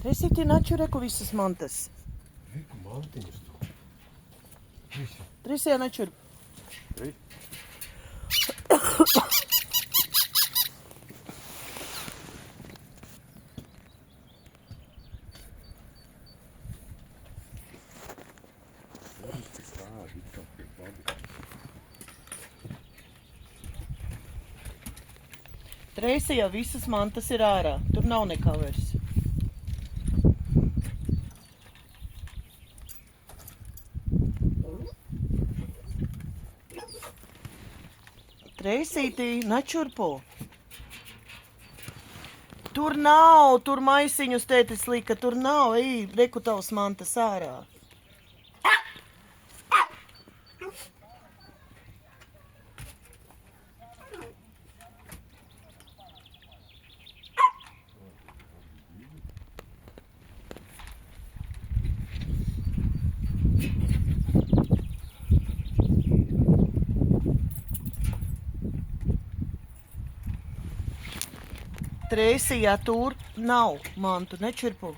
Trēsīti naču reku visas mantas. Reku mantiņas tu. Visi. Trēsīja naču. Ej. Trēsīja visas mantas ir ārā. Tur nav nekā vairs. Trēsītī, načurpo. Tur nav, tur maisiņus tētis lika, tur nav, ej, reku tavs mantas ārā. Trēsījā tur nav mantu, nečirpo.